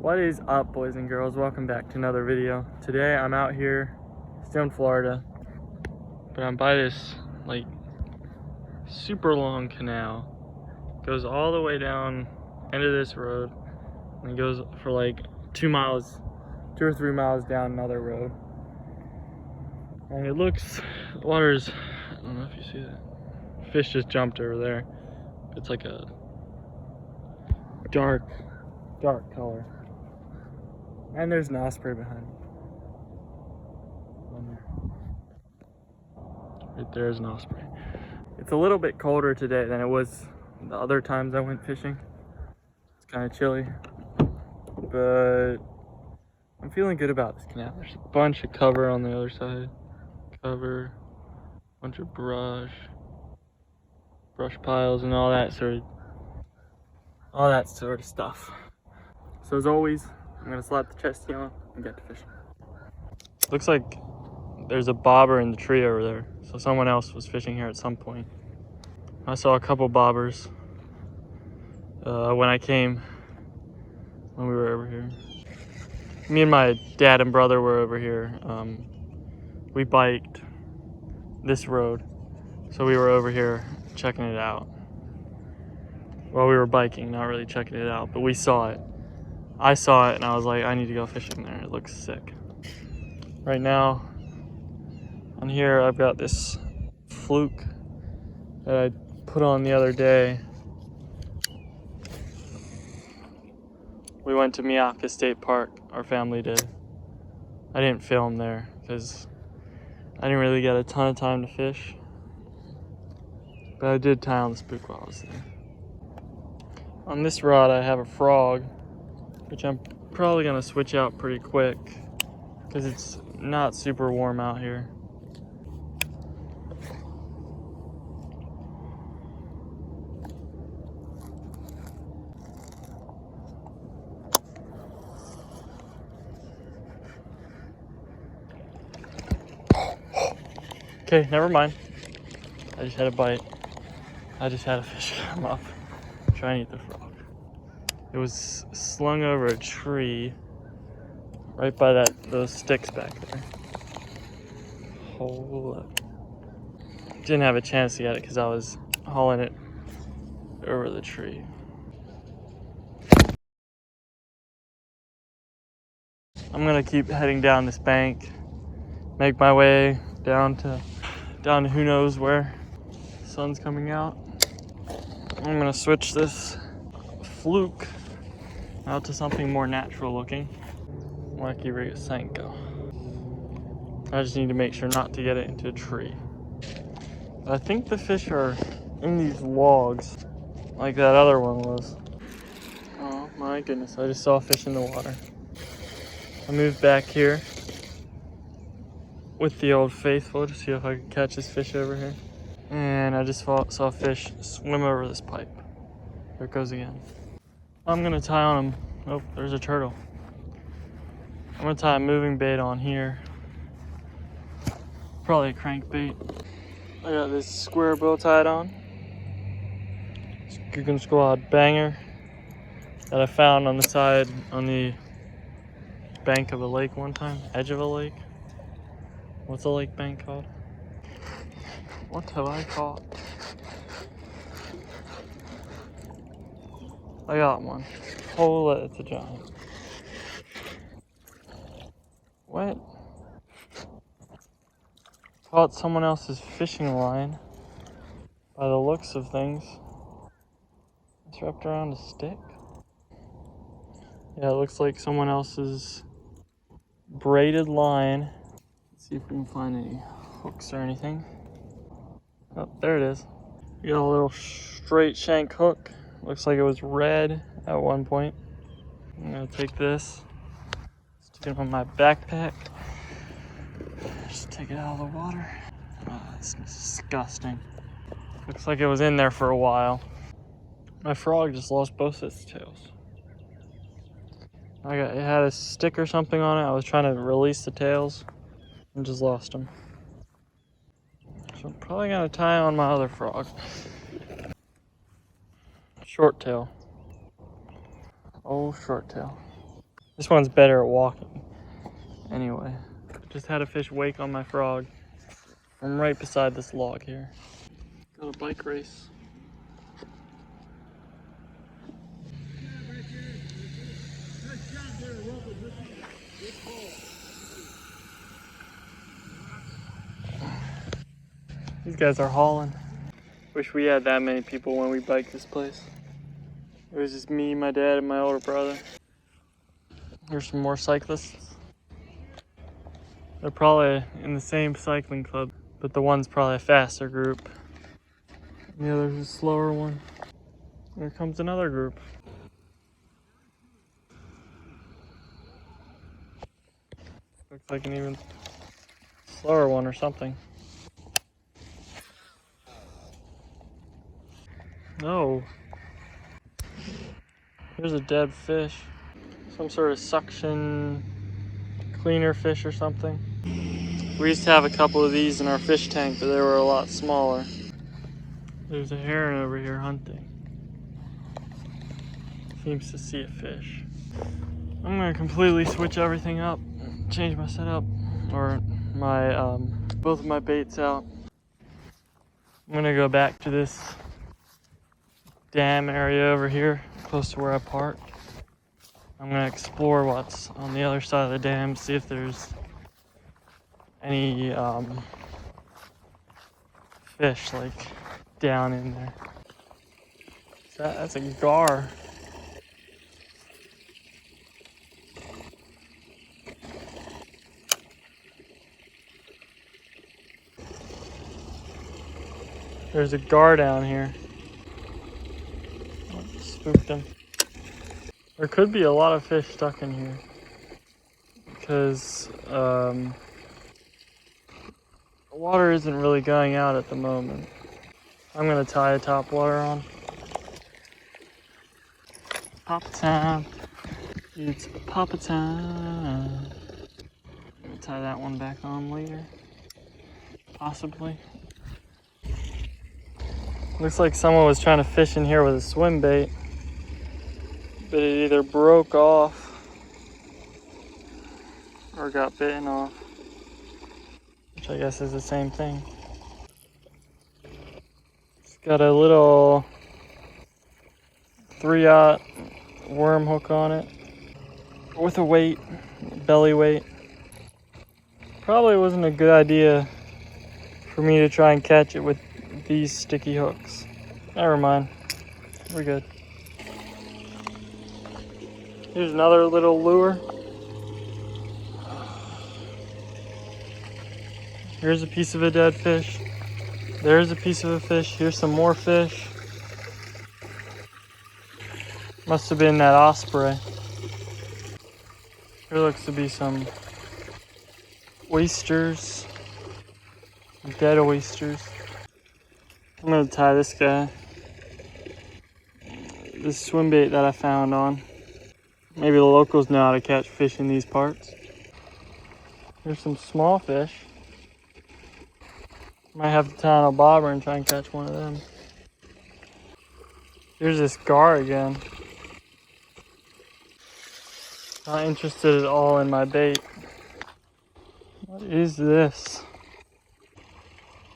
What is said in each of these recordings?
What is up, boys and girls? Welcome back to another video. Today I'm out here, still in Florida, but I'm by this like super long canal. It goes all the way down into this road and it goes for like 2 or 3 miles down another road. And it looks, the water's, I don't know if you see that. Fish just jumped over there. It's like a dark color. And there's an osprey behind me. Right there's an osprey. It's a little bit colder today than it was the other times I went fishing. It's kind of chilly, but I'm feeling good about this canal. There's a bunch of cover on the other side. Cover, bunch of brush piles and all that sort of stuff. So as always, I'm gonna slap the chesty on and get to fishing. Looks like there's a bobber in the tree over there. So someone else was fishing here at some point. I saw a couple bobbers when we were over here. Me and my dad and brother were over here. We biked this road. So we were over here checking it out. Well, we were biking, not really checking it out, but we saw it. I saw it and I was like, I need to go fishing there. It looks sick. Right now, on here, I've got this fluke that I put on the other day. We went to Miaka State Park, our family did. I didn't film there because I didn't really get a ton of time to fish. But I did tie on the spook while I was there. On this rod, I have a frog, which I'm probably gonna switch out pretty quick because it's not super warm out here. Okay, never mind. I just had a bite. I just had a fish come up, try and eat the frog. It was slung over a tree right by those sticks back there. Hold up. Didn't have a chance to get it because I was hauling it over the tree. I'm gonna keep heading down this bank, make my way down to who knows where. The sun's coming out. I'm gonna switch this fluke out to something more natural looking. Wacky Rig Senko. I just need to make sure not to get it into a tree. I think the fish are in these logs, like that other one was. Oh my goodness, I just saw a fish in the water. I moved back here with the Old Faithful to see if I could catch this fish over here. And I just saw a fish swim over this pipe. There it goes again. I'm gonna tie on him. Oh, there's a turtle. I'm gonna tie a moving bait on here. Probably a crankbait. I got this square bow tied on. Skookum Squad banger that I found on the bank of a lake one time. Edge of a lake. What's the lake bank called? What have I caught? I got one. Holy, it's a giant. What? Caught someone else's fishing line by the looks of things. It's wrapped around a stick. Yeah, it looks like someone else's braided line. Let's see if we can find any hooks or anything. Oh, there it is. We got a little straight shank hook. Looks like it was red at one point. I'm gonna take this, stick it on my backpack. Just take it out of the water. Oh, it's disgusting. Looks like it was in there for a while. My frog just lost both its tails. It had a stick or something on it. I was trying to release the tails and just lost them. So I'm probably gonna tie on my other frog. Short tail. Oh, short tail. This one's better at walking. Anyway, just had a fish wake on my frog. I'm right beside this log here. Got a bike race. These guys are hauling. Wish we had that many people when we bike this place. It was just me, my dad, and my older brother. Here's some more cyclists. They're probably in the same cycling club, but the one's probably a faster group. And the other's a slower one. Here comes another group. Looks like an even slower one or something. No. There's a dead fish. Some sort of suction cleaner fish or something. We used to have a couple of these in our fish tank, but they were a lot smaller. There's a heron over here hunting. Seems to see a fish. I'm gonna completely switch everything up, change my setup, or my both of my baits out. I'm gonna go back to this dam area over here, close to where I park. I'm gonna explore what's on the other side of the dam, see if there's any fish like down in there. That's a gar. There's a gar down here. Oh, spooked him. There could be a lot of fish stuck in here because the water isn't really going out at the moment. I'm gonna tie a topwater on. Papa time. It's papa time. I'm gonna tie that one back on later. Possibly. Looks like someone was trying to fish in here with a swim bait, but it either broke off or got bitten off, which I guess is the same thing. It's got a little 3/0 worm hook on it with a weight, belly weight. Probably wasn't a good idea for me to try and catch it with these sticky hooks. Never mind, we're good. Here's another little lure. Here's a piece of a dead fish. There's a piece of a fish. Here's some more fish. Must have been that osprey. Here looks to be some oysters. Dead oysters. I'm gonna tie this guy. This swim bait that I found on. Maybe the locals know how to catch fish in these parts. Here's some small fish. Might have to tie on a bobber and try and catch one of them. Here's this gar again. Not interested at all in my bait. What is this?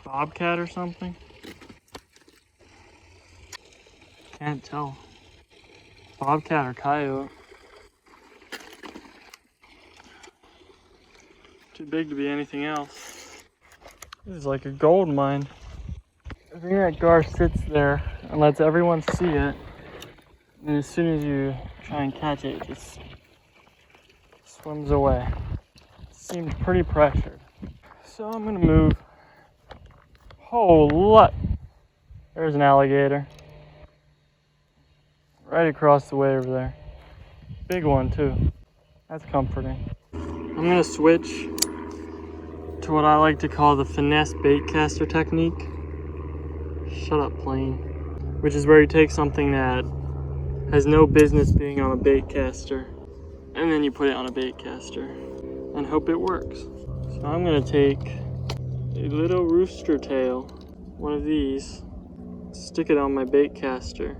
Bobcat or something? Can't tell. Bobcat or coyote. Too big to be anything else. This is like a gold mine. I think that gar sits there and lets everyone see it. And as soon as you try and catch it, it just swims away. Seems pretty pressured. So I'm gonna move. Oh, look! There's an alligator. Right across the way over there. Big one too. That's comforting. I'm gonna switch to what I like to call the finesse bait caster technique. Shut up, plane. Which is where you take something that has no business being on a bait caster, and then you put it on a bait caster and hope it works. So I'm gonna take a little rooster tail, one of these, stick it on my bait caster,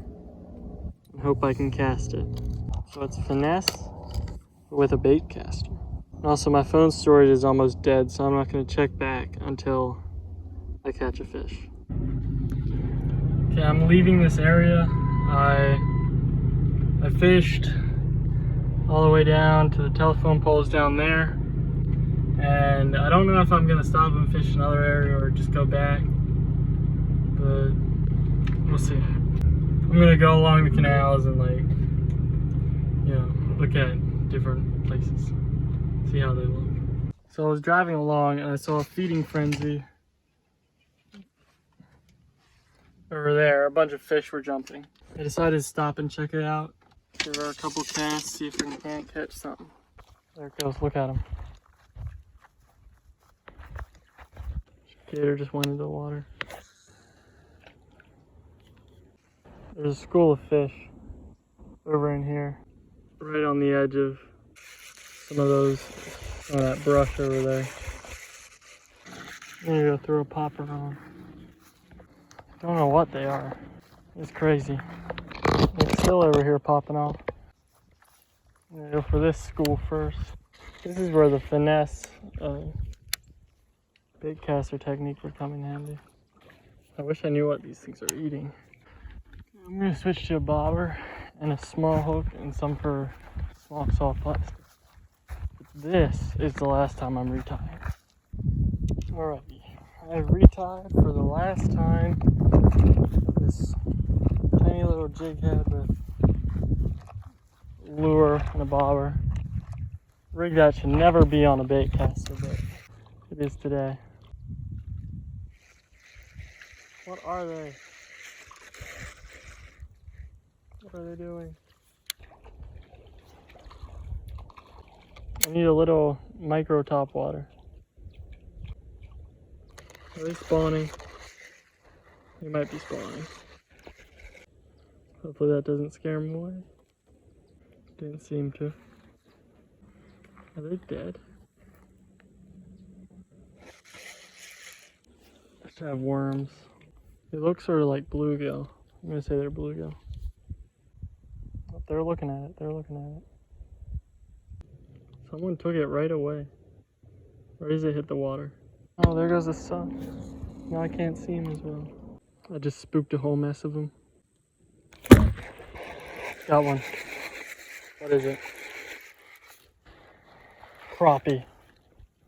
and hope I can cast it. So it's finesse with a bait caster. And also my phone storage is almost dead, so I'm not going to check back until I catch a fish. Okay, I'm leaving this area. I fished all the way down to the telephone poles down there. And I don't know if I'm going to stop and fish another area or just go back. But we'll see. I'm going to go along the canals and like, you know, look at different places. See how they look. So I was driving along and I saw a feeding frenzy over there. A bunch of fish were jumping. I decided to stop and check it out. Give her a couple casts, see if we can't catch something. There it goes, look at him. Gator just went into the water. There's a school of fish over in here, right on the edge of some of that brush over there. I'm gonna go throw a popper on. Don't know what they are. It's crazy. They're still over here popping off. I'm gonna go for this school first. This is where the finesse bait caster technique would come in handy. I wish I knew what these things are eating. I'm gonna switch to a bobber and a small hook and some for small soft plastic. This is the last time I'm retying. Alrighty, I've retied for the last time this tiny little jig head with lure and a bobber. Rig that should never be on a bait caster, but it is today. What are they? What are they doing? I need a little micro top water. Are they spawning? They might be spawning. Hopefully that doesn't scare them away. Didn't seem to. Are they dead? They should have worms. They look sort of like bluegill. I'm gonna say they're bluegill. Oh, they're looking at it. They're looking at it. Someone took it right away. Or does it hit the water? Oh, there goes the sun. Now I can't see him as well. I just spooked a whole mess of them. Got one. What is it? Crappie.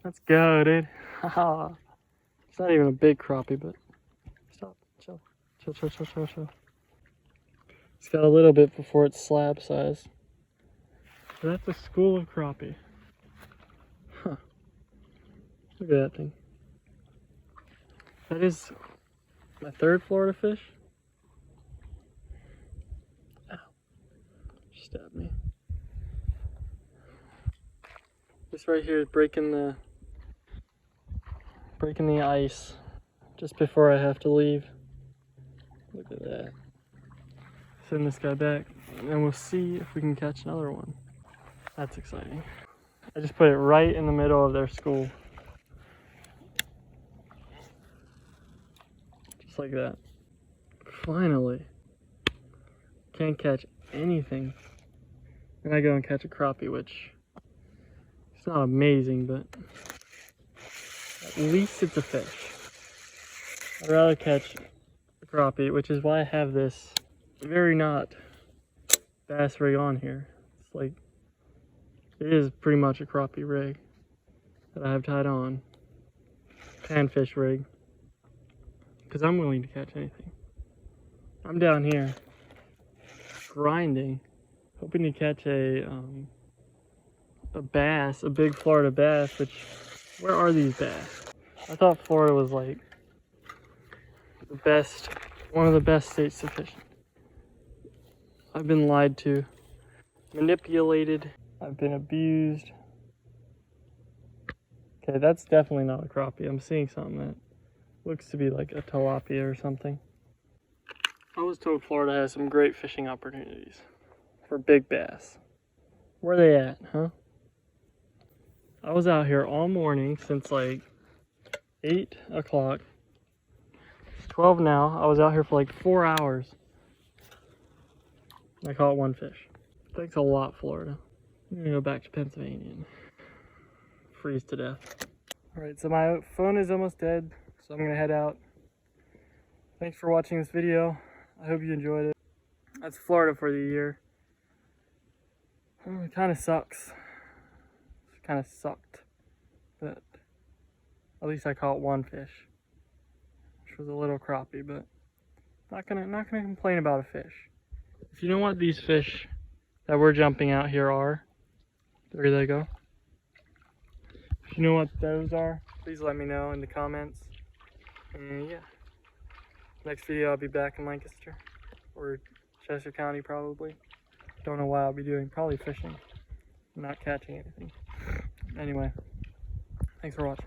Let's go, dude. Haha. It's not even a big crappie, but stop. Chill. Chill, chill, chill, chill, chill. It's got a little bit before it's slab size. So that's a school of crappie. Huh. Look at that thing. That is my third Florida fish. Ow. She stabbed me. This right here is breaking the ice just before I have to leave. Look at that. Send this guy back and we'll see if we can catch another one. That's exciting. I just put it right in the middle of their school. Just like that. Finally. Can't catch anything. Then I go and catch a crappie, which it's not amazing, but at least it's a fish. I'd rather catch a crappie, which is why I have this very not bass rig on here. It's like, it is pretty much a crappie rig that I have tied on. Panfish rig. Because I'm willing to catch anything. I'm down here grinding, hoping to catch a bass, a big Florida bass, which, where are these bass? I thought Florida was like the best, one of the best states to fish in. I've been lied to, manipulated, I've been abused. Okay, that's definitely not a crappie. I'm seeing something that looks to be like a tilapia or something. I was told Florida has some great fishing opportunities for big bass. Where are they at, huh? I was out here all morning since like 8 o'clock. It's 12 now. I was out here for like 4 hours. I caught one fish. Thanks a lot, Florida. I'm gonna go back to Pennsylvania and freeze to death. Alright, so my phone is almost dead, so I'm gonna head out. Thanks for watching this video. I hope you enjoyed it. That's Florida for the year. It kind of sucks. It kind of sucked. But at least I caught one fish, which was a little crappie, but not gonna complain about a fish. If you know what these fish that we're jumping out here are, there they go. If you know what those are, please let me know in the comments. And yeah, next video I'll be back in Lancaster or Chester County probably. Don't know what I'll be doing, probably fishing, not catching anything. Anyway, thanks for watching.